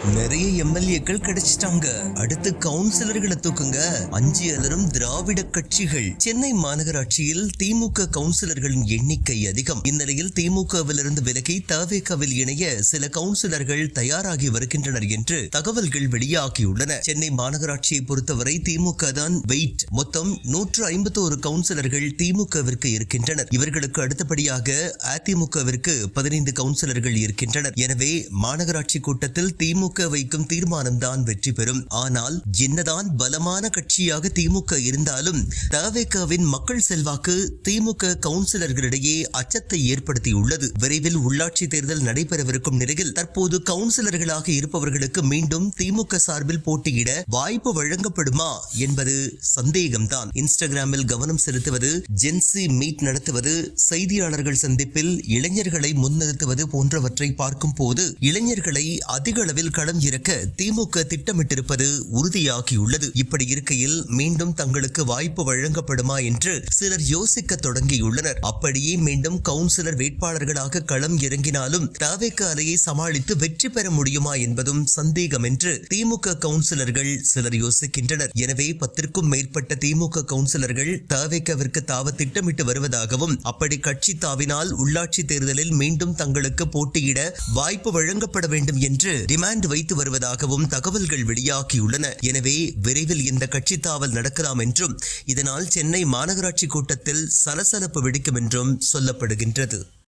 நிறைய எம்எல்ஏக்கள் கிடைச்சிட்டாங்க. அடுத்து கவுன்சிலர்களை தூக்குங்க. 5 அலரும் திராவிட கட்சிகள். சென்னை மாநகராட்சியில் திமுக கவுன்சிலர்களின் எண்ணிக்கை அதிகம். இந்நிலையில் திமுகவிலிருந்து விலகி தவேகாவில் இணைய சில கவுன்சிலர்கள் தயாராகி வருகின்றனர் என்று தகவல்கள் வெளியாகியுள்ளன. சென்னை மாநகராட்சியை பொறுத்தவரை திமுக தான் வெயிட். மொத்தம் 151 கவுன்சிலர்கள் திமுகவிற்கு இருக்கின்றனர். இவர்களுக்கு அடுத்தபடியாக அதிமுகவிற்கு 15 கவுன்சிலர்கள் இருக்கின்றனர். எனவே மாநகராட்சி கூட்டத்தில் திமுக வைக்கும் தீர்மானம்தான் வெற்றி பெறும். ஆனால் என்னதான் பலமான கட்சியாக திமுக இருந்தாலும் தவேகாவின் மக்கள் செல்வாக்கு திமுக கவுன்சிலர்களிடையே அச்சத்தை ஏற்படுத்தியுள்ளது. விரைவில் உள்ளாட்சி தேர்தல் நடைபெறவிருக்கும் நிலையில் தற்போது கவுன்சிலர்களாக இருப்பவர்களுக்கு மீண்டும் திமுக சார்பில் போட்டியிட வாய்ப்பு வழங்கப்படுமா என்பது சந்தேகம்தான். இன்ஸ்டாகிராமில் கவனம் செலுத்துவது, ஜென்சி மீட் நடத்துவது, செய்தியாளர்கள் சந்திப்பில் இளைஞர்களை முன்னிறுத்துவது போன்றவற்றை பார்க்கும் போது இளைஞர்களை அதிக அளவில் களம் இறக்க திமுக திட்டமிட்டிருப்பது உறுதியாகியுள்ளது. இப்படி இருக்கையில் மீண்டும் தங்களுக்கு வாய்ப்பு வழங்கப்படுமா என்று சிலர் யோசிக்க தொடங்கியுள்ளனர். அப்படியே மீண்டும் கவுன்சிலர் வேட்பாளர்களாக களம் இறங்கினாலும் தவேகா அலையை சமாளித்து வெற்றி பெற முடியுமா என்பதும் சந்தேகம் என்று திமுக கவுன்சிலர்கள் சிலர் யோசிக்கின்றனர். எனவே 10க்கும் மேற்பட்ட திமுக கவுன்சிலர்கள் தவேகாவிற்கு தாவ திட்டமிட்டு வருவதாகவும், அப்படி கட்சி தாவினால் உள்ளாட்சி தேர்தலில் மீண்டும் தங்களுக்கு போட்டியிட வாய்ப்பு வழங்கப்பட வேண்டும் என்று டிமாண்ட் வைத்து வருவதாகவும் தகவல்கள் வெளியாகியுள்ளன. எனவே விரைவில் இந்த கட்சி தாவல் நடக்கலாம் என்றும், இதனால் சென்னை மாநகராட்சி கூட்டத்தில் சலசலப்பு வெடிக்கும் என்றும் சொல்லப்படுகின்றது.